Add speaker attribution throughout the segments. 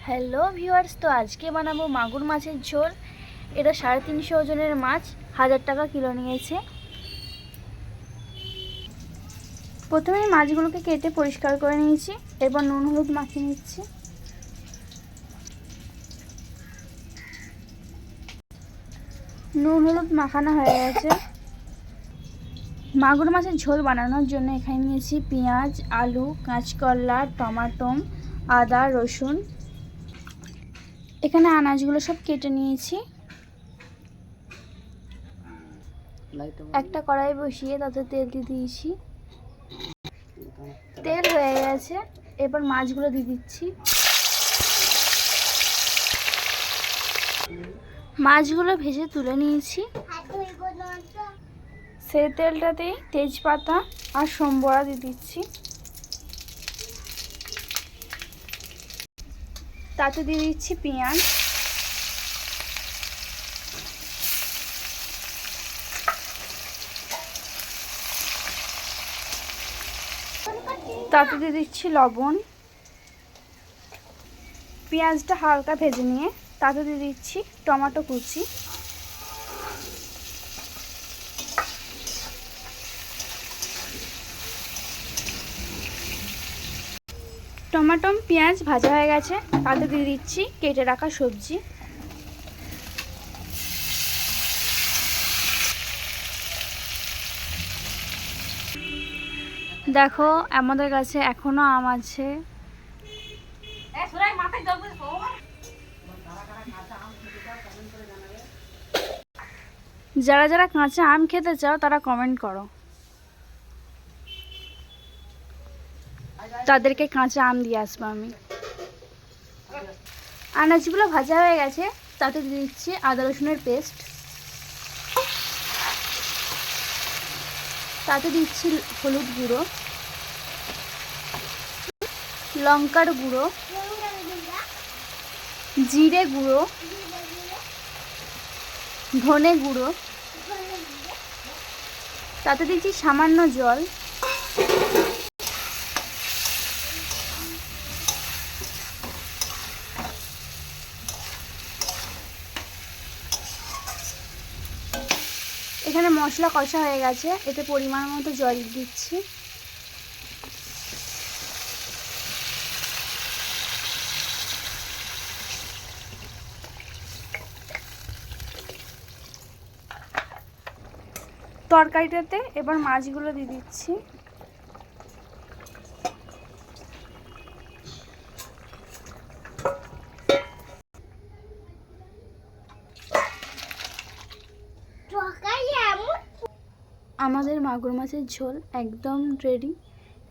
Speaker 1: Hello viewers, তো আজকে বানাবো মাগুর মাছের ঝোল। এটা 350 ওজনের মাছ, 1000 টাকা কিলো নিয়েছে। প্রথমে মাছগুলোকে কেটে পরিষ্কার করে নিয়েছি, এরপর নুন হলুদ মাখিয়ে নিচ্ছি। নুন হলুদ মাখানো হয়ে গেছে। মাগুর মাছের ঝোল বানানোর জন্য এখানে নিয়েছি পেঁয়াজ, আলু, কাঁচকলা, টমাটো, আদা, রসুন। এখানে আনাজগুলো সব কেটে নিয়েছি। একটা কড়াই বসিয়ে তাতে তেল দিয়ে দিয়েছি। তেল হয়ে গেছে, এবার মাছগুলো দিয়ে দিচ্ছি। মাছগুলো ভেজে তুলে নিয়েছি। সেই তেলটাতেই তেজপাতা আর সোমবড়া দিয়ে দিচ্ছি। তাতে দিয়ে দিচ্ছি পেঁয়াজ, তাতে দিয়ে দিচ্ছি লবণ। পেঁয়াজটা হালকা ভেজে নিয়ে তাতে দিয়ে দিচ্ছি টমেটো কুচি। টমেটো পেঁয়াজ ভাজা হয়ে গেছে, তাতে দিয়ে দিচ্ছি কেটে রাখা সবজি। দেখো আমাদের কাছে এখনো আম আছে। যারা যারা কাঁচা আম খেতে চাও তারা কমেন্ট করো, তাদেরকে কাঁচা আম দিয়ে আসবো আমি। আনাজগুলো ভাজা হয়ে গেছে, তাতে দিয়ে দিচ্ছি আদা রসুনের পেস্ট। তাতে দিচ্ছি হলুদ গুঁড়ো, লঙ্কার গুঁড়ো, জিরে গুঁড়ো, ধনে গুঁড়ো। তাতে দিচ্ছি সামান্য জল। এখানে মশলা কষা হয়ে গেছে, এতে পরিমাণ মতো জল দিচ্ছি। তরকারিটাতে এবার মাছগুলো দিয়ে দিচ্ছি। আমাদের মাগুর মাছের ঝোল একদম রেডি।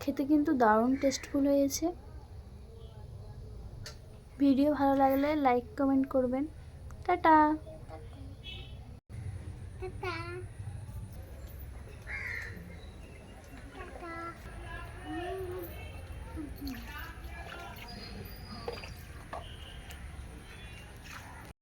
Speaker 1: খেতে কিন্তু দারুণ টেস্টফুল হয়েছে। ভিডিও ভালো লাগলে লাইক কমেন্ট করবেন। টাটা।